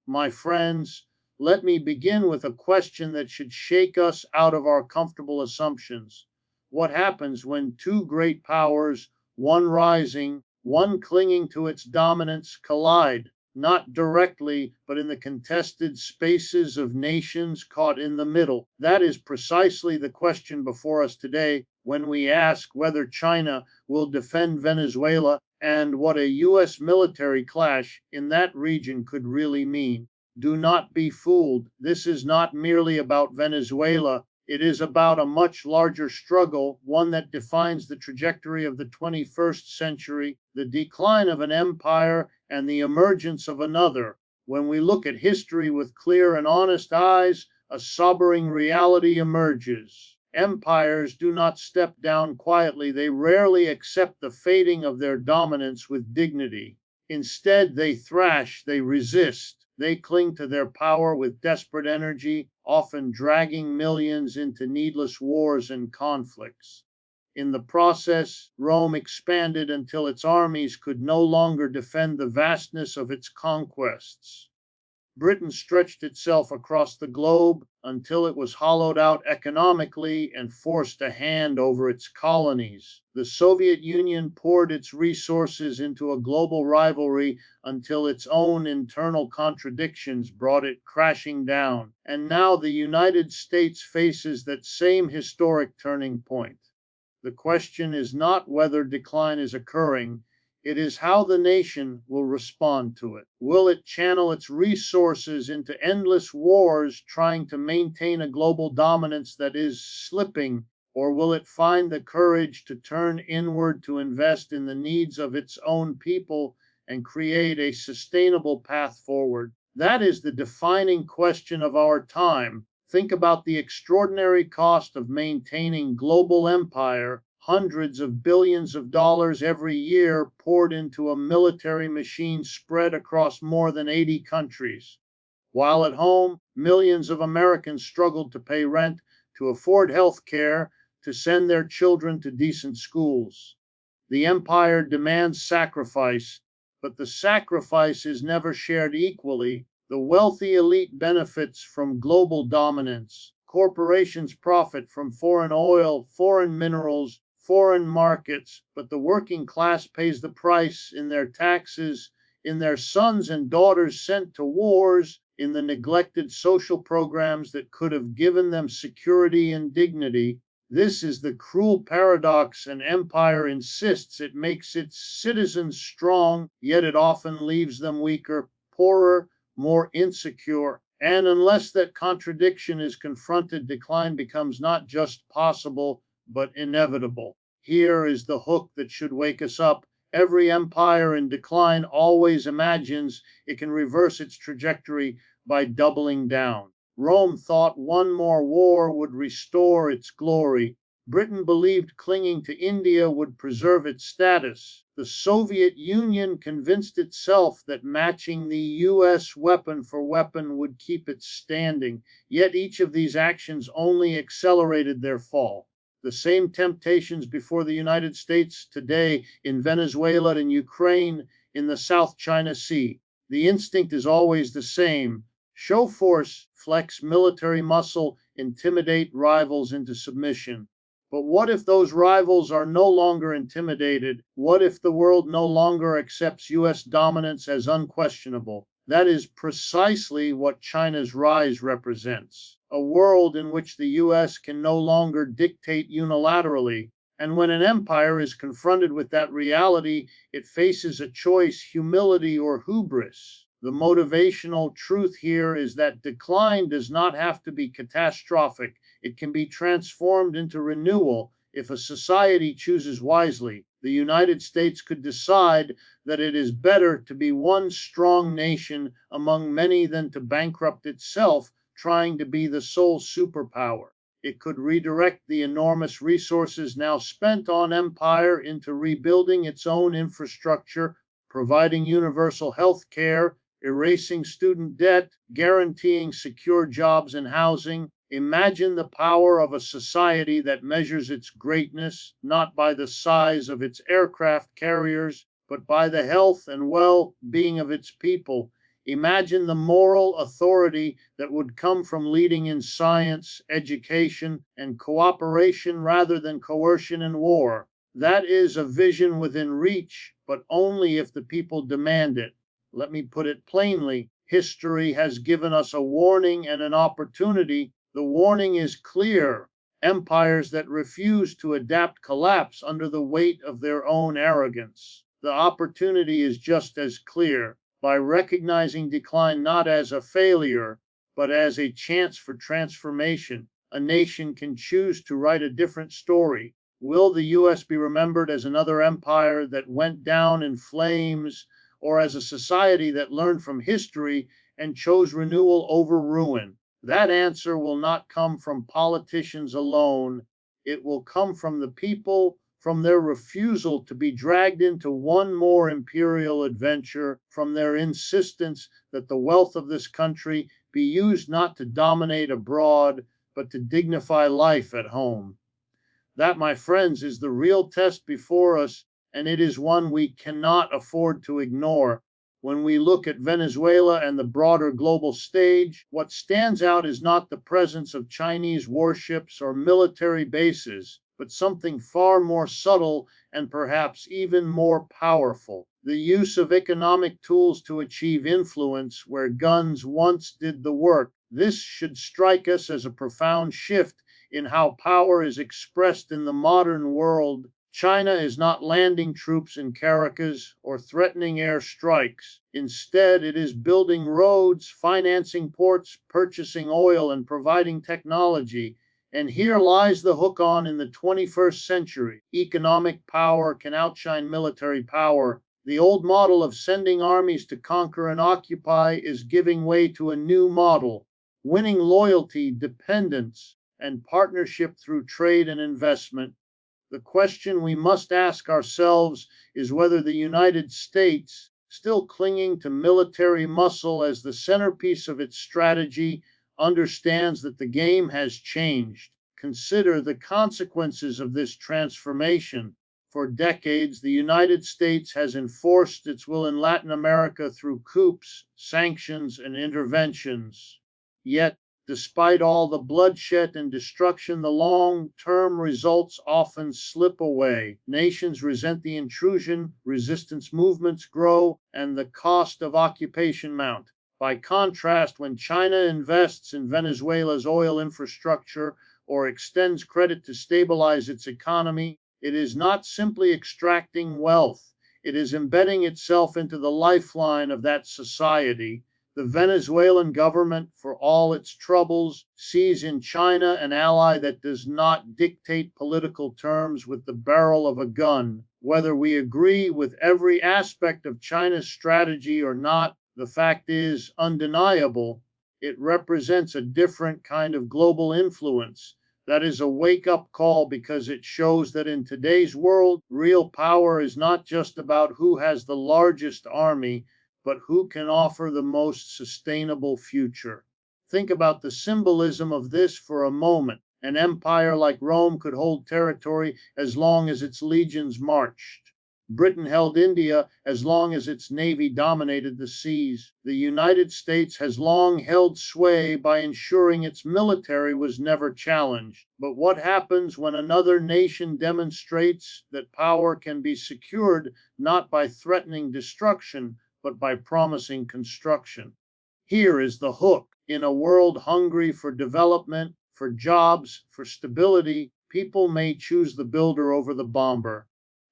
My friends, let me begin with a question that should shake us out of our comfortable assumptions. What happens when two great powers, one rising, one clinging to its dominance, collide? Not directly, but in the contested spaces of nations caught in the middle. That is precisely the question before us today when we ask whether China will defend Venezuela and what a U.S. military clash in that region could really mean. Do not be fooled. This is not merely about Venezuela. It is about a much larger struggle, one that defines the trajectory of the 21st century, the decline of an empire and the emergence of another. When we look at history with clear and honest eyes, a sobering reality emerges. Empires do not step down quietly. They rarely accept the fading of their dominance with dignity. Instead, they thrash, they resist, they cling to their power with desperate energy, often dragging millions into needless wars and conflicts. In the process, Rome expanded until its armies could no longer defend the vastness of its conquests. Britain stretched itself across the globe until it was hollowed out economically and forced to hand over its colonies. The Soviet Union poured its resources into a global rivalry until its own internal contradictions brought it crashing down. And now the United States faces that same historic turning point. The question is not whether decline is occurring, it is how the nation will respond to it. Will it channel its resources into endless wars trying to maintain a global dominance that is slipping, or will it find the courage to turn inward to invest in the needs of its own people and create a sustainable path forward? That is the defining question of our time. Think about the extraordinary cost of maintaining global empire. Hundreds of billions of dollars every year poured into a military machine spread across more than 80 countries. While at home, millions of Americans struggled to pay rent, to afford health care, to send their children to decent schools. The empire demands sacrifice, but the sacrifice is never shared equally. The wealthy elite benefits from global dominance. Corporations profit from foreign oil, foreign minerals, foreign markets, but the working class pays the price in their taxes, in their sons and daughters sent to wars, in the neglected social programs that could have given them security and dignity. This is the cruel paradox an empire insists it makes its citizens strong, yet it often leaves them weaker, poorer, more insecure. And unless that contradiction is confronted, decline becomes not just possible, but inevitable. Here is the hook that should wake us up. Every empire in decline always imagines it can reverse its trajectory by doubling down. Rome thought one more war would restore its glory. Britain believed clinging to India would preserve its status. The Soviet Union convinced itself that matching the US weapon for weapon would keep it standing. Yet each of these actions only accelerated their fall. The same temptations before the United States today in Venezuela and Ukraine, in the South China Sea. The instinct is always the same. Show force, flex military muscle, intimidate rivals into submission. But what if those rivals are no longer intimidated? What if the world no longer accepts US dominance as unquestionable? That is precisely what China's rise represents. A world in which the US can no longer dictate unilaterally. And when an empire is confronted with that reality, it faces a choice: humility or hubris. The motivational truth here is that decline does not have to be catastrophic. It can be transformed into renewal if a society chooses wisely. The United States could decide that it is better to be one strong nation among many than to bankrupt itself trying to be the sole superpower. It could redirect the enormous resources now spent on empire into rebuilding its own infrastructure, providing universal health care, erasing student debt, guaranteeing secure jobs and housing. Imagine the power of a society that measures its greatness not by the size of its aircraft carriers, but by the health and well-being of its people. Imagine the moral authority that would come from leading in science, education, and cooperation rather than coercion and war. That is a vision within reach, but only if the people demand it. Let me put it plainly. History has given us a warning and an opportunity. The warning is clear. Empires that refuse to adapt collapse under the weight of their own arrogance. The opportunity is just as clear. By recognizing decline not as a failure, but as a chance for transformation, a nation can choose to write a different story. Will the US be remembered as another empire that went down in flames, or as a society that learned from history and chose renewal over ruin? That answer will not come from politicians alone. It will come from the people, from their refusal to be dragged into one more imperial adventure, from their insistence that the wealth of this country be used not to dominate abroad, but to dignify life at home. That, my friends, is the real test before us, and it is one we cannot afford to ignore. When we look at Venezuela and the broader global stage, what stands out is not the presence of Chinese warships or military bases, but something far more subtle and perhaps even more powerful. The use of economic tools to achieve influence where guns once did the work. This should strike us as a profound shift in how power is expressed in the modern world. China is not landing troops in Caracas or threatening air strikes. Instead, it is building roads, financing ports, purchasing oil, and providing technology. And here lies the hook on in the 21st century. Economic power can outshine military power. The old model of sending armies to conquer and occupy is giving way to a new model, winning loyalty, dependence, and partnership through trade and investment. The question we must ask ourselves is whether the United States, still clinging to military muscle as the centerpiece of its strategy, understands that the game has changed. Consider the consequences of this transformation. For decades, the United States has enforced its will in Latin America through coups, sanctions, and interventions. Yet, despite all the bloodshed and destruction, the long-term results often slip away. Nations resent the intrusion, resistance movements grow, and the cost of occupation mount. By contrast, when China invests in Venezuela's oil infrastructure or extends credit to stabilize its economy, it is not simply extracting wealth. It is embedding itself into the lifeline of that society. The Venezuelan government, for all its troubles, sees in China an ally that does not dictate political terms with the barrel of a gun. Whether we agree with every aspect of China's strategy or not, the fact is undeniable. It represents a different kind of global influence. That is a wake-up call because it shows that in today's world, real power is not just about who has the largest army, but who can offer the most sustainable future. Think about the symbolism of this for a moment. An empire like Rome could hold territory as long as its legions marched. Britain held India as long as its navy dominated the seas. The United States has long held sway by ensuring its military was never challenged. But what happens when another nation demonstrates that power can be secured not by threatening destruction, but by promising construction? Here is the hook. In a world hungry for development, for jobs, for stability, people may choose the builder over the bomber.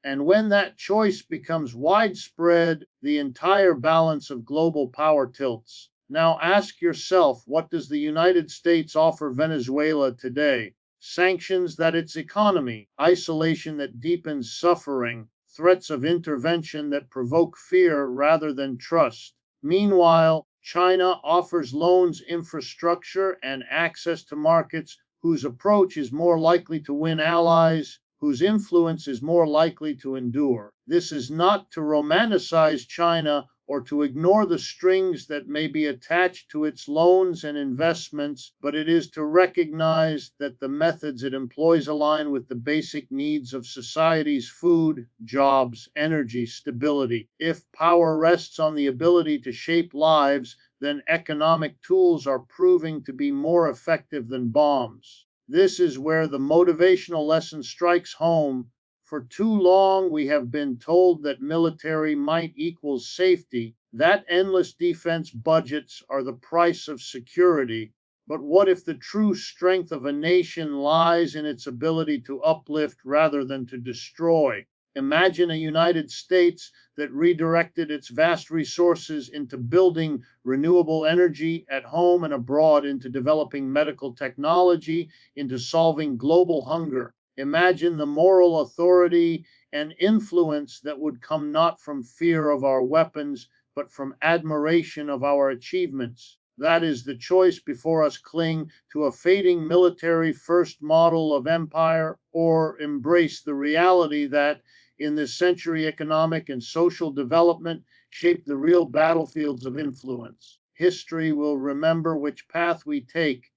And when that choice becomes widespread, the entire balance of global power tilts. Now ask yourself, what does the United States offer Venezuela today? Sanctions that its economy, isolation that deepens suffering, threats of intervention that provoke fear rather than trust. Meanwhile, China offers loans, infrastructure, and access to markets whose approach is more likely to win allies, whose influence is more likely to endure. This is not to romanticize China or to ignore the strings that may be attached to its loans and investments, but it is to recognize that the methods it employs align with the basic needs of society's food, jobs, energy, stability. If power rests on the ability to shape lives, then economic tools are proving to be more effective than bombs. This is where the motivational lesson strikes home. For too long, we have been told that military might equals safety, that endless defense budgets are the price of security. But what if the true strength of a nation lies in its ability to uplift rather than to destroy? Imagine a United States that redirected its vast resources into building renewable energy at home and abroad, into developing medical technology, into solving global hunger. Imagine the moral authority and influence that would come not from fear of our weapons, but from admiration of our achievements. That is the choice before us: cling to a fading military first model of empire, or embrace the reality that in this century economic and social development shape the real battlefields of influence. History will remember which path we take.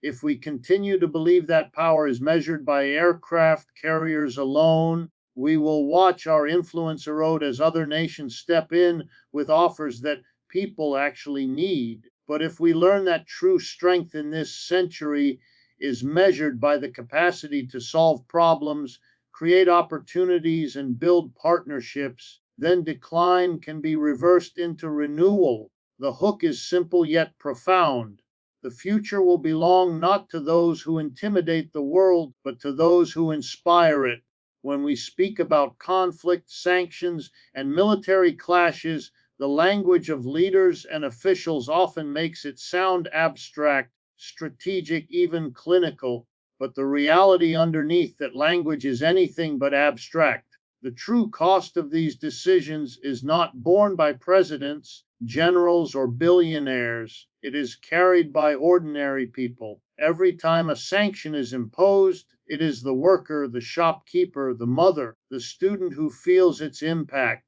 If we continue to believe that power is measured by aircraft carriers alone, we will watch our influence erode as other nations step in with offers that people actually need. But if we learn that true strength in this century is measured by the capacity to solve problems, create opportunities, and build partnerships, then decline can be reversed into renewal. The hook is simple yet profound. The future will belong not to those who intimidate the world, but to those who inspire it. When we speak about conflict, sanctions, and military clashes, the language of leaders and officials often makes it sound abstract, strategic, even clinical. But the reality underneath that language is anything but abstract. The true cost of these decisions is not borne by presidents, generals, or billionaires. It is carried by ordinary people. Every time a sanction is imposed, it is the worker, the shopkeeper, the mother, the student who feels its impact.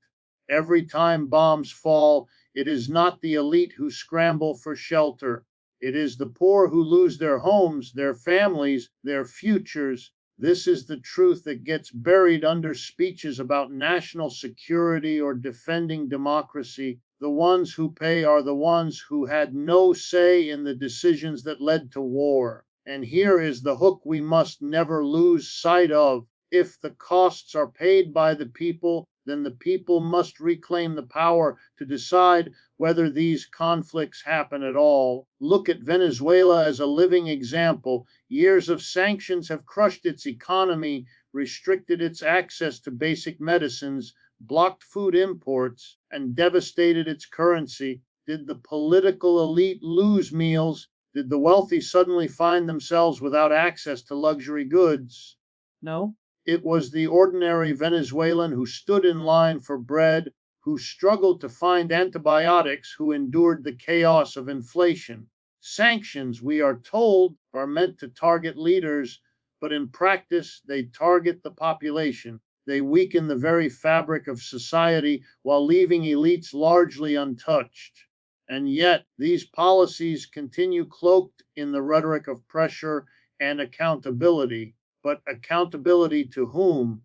Every time bombs fall, it is not the elite who scramble for shelter. It is the poor who lose their homes, their families, their futures. This is the truth that gets buried under speeches about national security or defending democracy. The ones who pay are the ones who had no say in the decisions that led to war. And here is the hook we must never lose sight of. If the costs are paid by the people, then the people must reclaim the power to decide whether these conflicts happen at all. Look at Venezuela as a living example. Years of sanctions have crushed its economy, restricted its access to basic medicines, blocked food imports, and devastated its currency. Did the political elite lose meals? Did the wealthy suddenly find themselves without access to luxury goods? No. It was the ordinary Venezuelan who stood in line for bread, who struggled to find antibiotics, who endured the chaos of inflation. Sanctions, we are told, are meant to target leaders, but in practice, they target the population. They weaken the very fabric of society while leaving elites largely untouched. And yet, these policies continue cloaked in the rhetoric of pressure and accountability. But accountability to whom?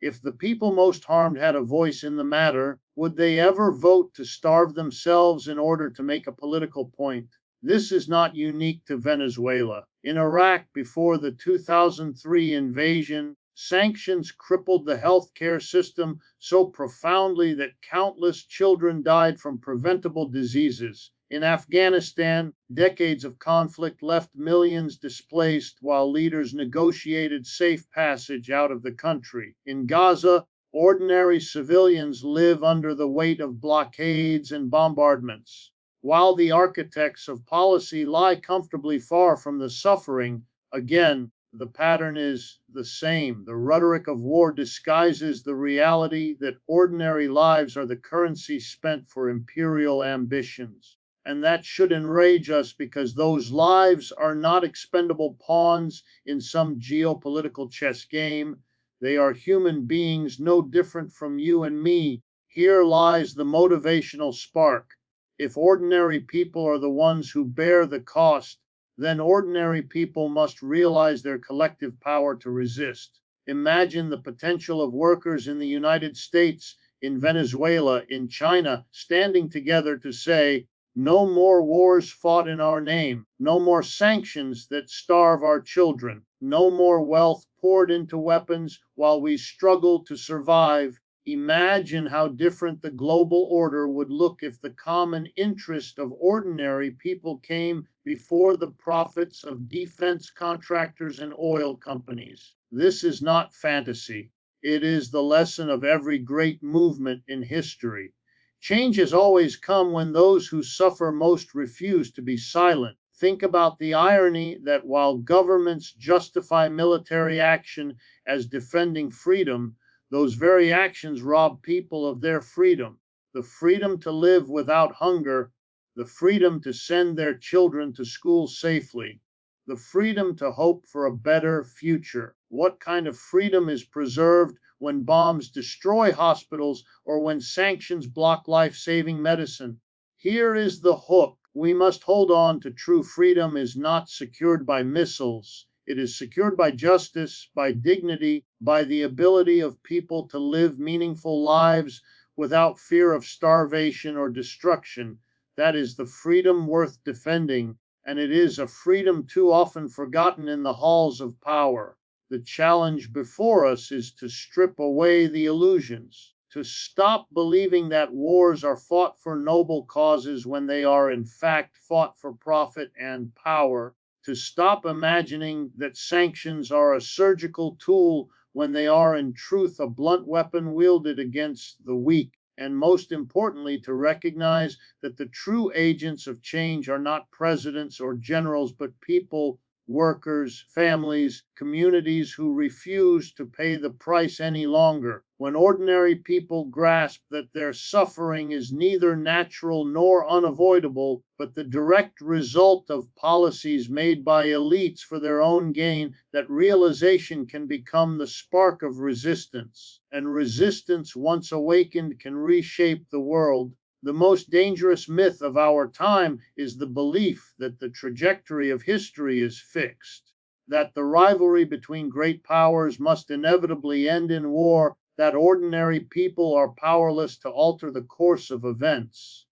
If the people most harmed had a voice in the matter, would they ever vote to starve themselves in order to make a political point? This is not unique to Venezuela. In Iraq, before the 2003 invasion, sanctions crippled the healthcare system so profoundly that countless children died from preventable diseases. In Afghanistan, decades of conflict left millions displaced while leaders negotiated safe passage out of the country. In Gaza, ordinary civilians live under the weight of blockades and bombardments. While the architects of policy lie comfortably far from the suffering, again, the pattern is the same. The rhetoric of war disguises the reality that ordinary lives are the currency spent for imperial ambitions. And that should enrage us, because those lives are not expendable pawns in some geopolitical chess game. They are human beings no different from you and me, Here lies the motivational spark. If ordinary people are the ones who bear the cost, then ordinary people must realize their collective power to resist. Imagine the potential of workers in the United States, in Venezuela, in China, standing together to say, no more wars fought in our name, no more sanctions that starve our children, no more wealth poured into weapons while we struggle to survive. Imagine how different the global order would look if the common interest of ordinary people came before the profits of defense contractors and oil companies. This is not fantasy. It is the lesson of every great movement in history. Change has always come when those who suffer most refuse to be silent. Think about the irony that while governments justify military action as defending freedom, those very actions rob people of their freedom, the freedom to live without hunger, the freedom to send their children to school safely, the freedom to hope for a better future. What kind of freedom is preserved when bombs destroy hospitals or when sanctions block life-saving medicine? Here is the hook. We must hold on to true freedom is not secured by missiles. It is secured by justice, by dignity, by the ability of people to live meaningful lives without fear of starvation or destruction. That is the freedom worth defending, and it is a freedom too often forgotten in the halls of power. The challenge before us is to strip away the illusions, to stop believing that wars are fought for noble causes when they are in fact fought for profit and power, to stop imagining that sanctions are a surgical tool when they are in truth a blunt weapon wielded against the weak, and most importantly, to recognize that the true agents of change are not presidents or generals, but people, workers, families, communities who refuse to pay the price any longer. When ordinary people grasp that their suffering is neither natural nor unavoidable, but the direct result of policies made by elites for their own gain, that realization can become the spark of resistance. And resistance, once awakened, can reshape the world. The most dangerous myth of our time is the belief that the trajectory of history is fixed, that the rivalry between great powers must inevitably end in war, that ordinary people are powerless to alter the course of events.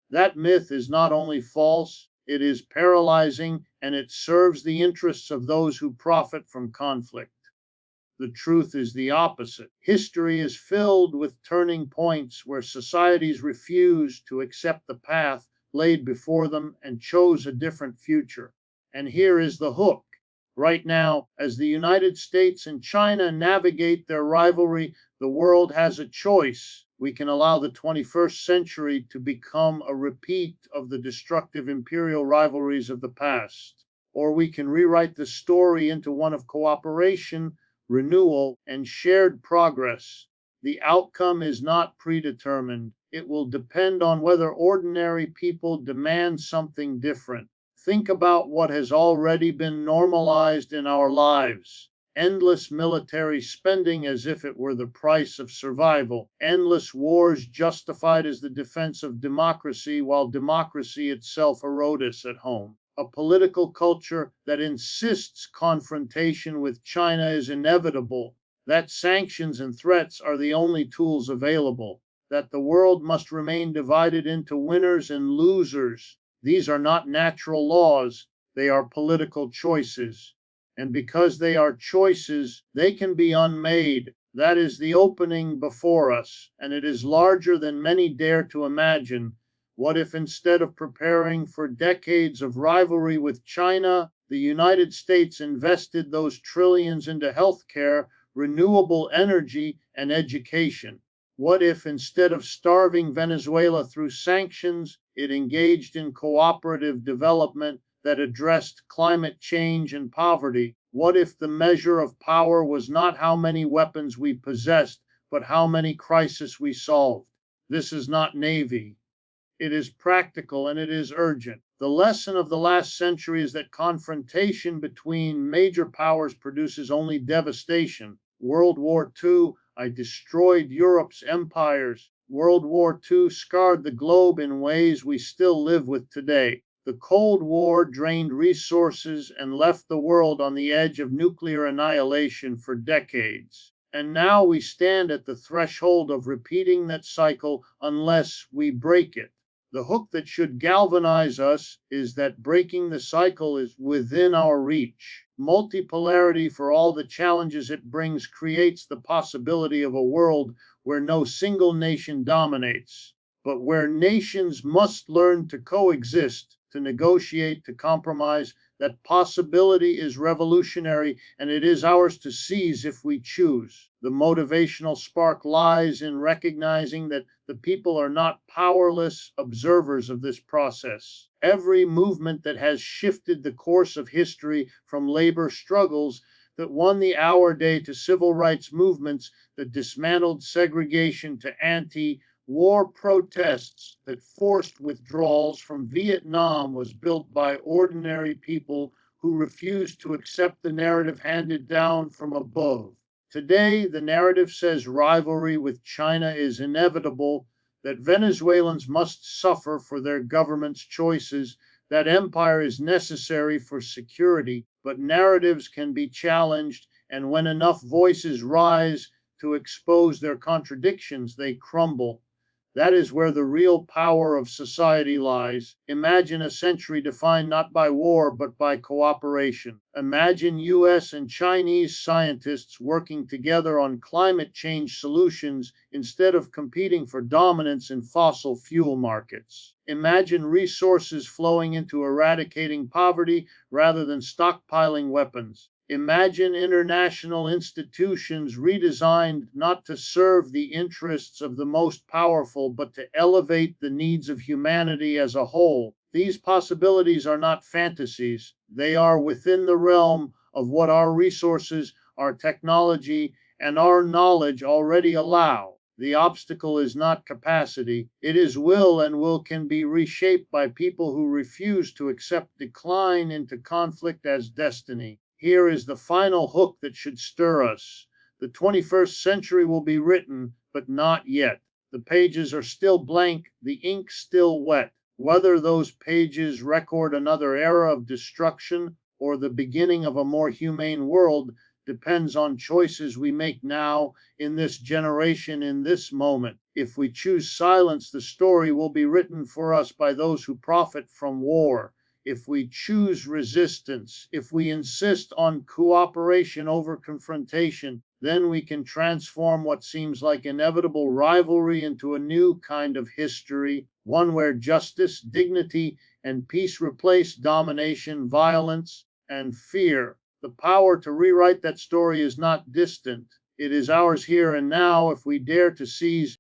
That myth is not only false, it is paralyzing, and it serves the interests of those who profit from conflict. The truth is the opposite. History is filled with turning points where societies refused to accept the path laid before them and chose a different future. And here is the hook. Right now, as the United States and China navigate their rivalry, the world has a choice. We can allow the 21st century to become a repeat of the destructive imperial rivalries of the past, or we can rewrite the story into one of cooperation, renewal, and shared progress. The outcome is not predetermined. It will depend on whether ordinary people demand something different. Think about what has already been normalized in our lives. Endless military spending as if it were the price of survival. Endless wars justified as the defense of democracy while democracy itself erodes us at home. A political culture that insists confrontation with China is inevitable, that sanctions and threats are the only tools available, that the world must remain divided into winners and losers. These are not natural laws, they are political choices. And because they are choices, they can be unmade. That is the opening before us, and it is larger than many dare to imagine. What if instead of preparing for decades of rivalry with China, the United States invested those trillions into healthcare, renewable energy, and education? What if instead of starving Venezuela through sanctions, it engaged in cooperative development that addressed climate change and poverty? What if the measure of power was not how many weapons we possessed, but how many crises we solved? This is not Navy. It is practical and it is urgent. The lesson of the last century is that confrontation between major powers produces only devastation. World War II, I destroyed Europe's empires. World War II scarred the globe in ways we still live with today. The Cold War drained resources and left the world on the edge of nuclear annihilation for decades. And now we stand at the threshold of repeating that cycle unless we break it. The hook that should galvanize us is that breaking the cycle is within our reach. Multipolarity, for all the challenges it brings, creates the possibility of a world where no single nation dominates, but where nations must learn to coexist, to negotiate, to compromise. That possibility is revolutionary, and it is ours to seize if we choose. The motivational spark lies in recognizing that the people are not powerless observers of this process. Every movement that has shifted the course of history, from labor struggles that won the Our Day to civil rights movements that dismantled segregation to anti-war protests that forced withdrawals from Vietnam, was built by ordinary people who refused to accept the narrative handed down from above. Today, the narrative says rivalry with China is inevitable, that Venezuelans must suffer for their government's choices, that empire is necessary for security, but narratives can be challenged, and when enough voices rise to expose their contradictions, they crumble. That is where the real power of society lies. Imagine a century defined not by war, but by cooperation. Imagine US and Chinese scientists working together on climate change solutions instead of competing for dominance in fossil fuel markets. Imagine resources flowing into eradicating poverty rather than stockpiling weapons. Imagine international institutions redesigned not to serve the interests of the most powerful, but to elevate the needs of humanity as a whole. These possibilities are not fantasies. They are within the realm of what our resources, our technology, and our knowledge already allow. The obstacle is not capacity, it is will, and will can be reshaped by people who refuse to accept decline into conflict as destiny. Here is the final hook that should stir us. The 21st century will be written, but not yet. The pages are still blank, the ink still wet. Whether those pages record another era of destruction or the beginning of a more humane world depends on choices we make now, in this generation, in this moment. If we choose silence, the story will be written for us by those who profit from war. If we choose resistance, if we insist on cooperation over confrontation, then we can transform what seems like inevitable rivalry into a new kind of history, one where justice, dignity, and peace replace domination, violence, and fear. The power to rewrite that story is not distant. It is ours here and now if we dare to seize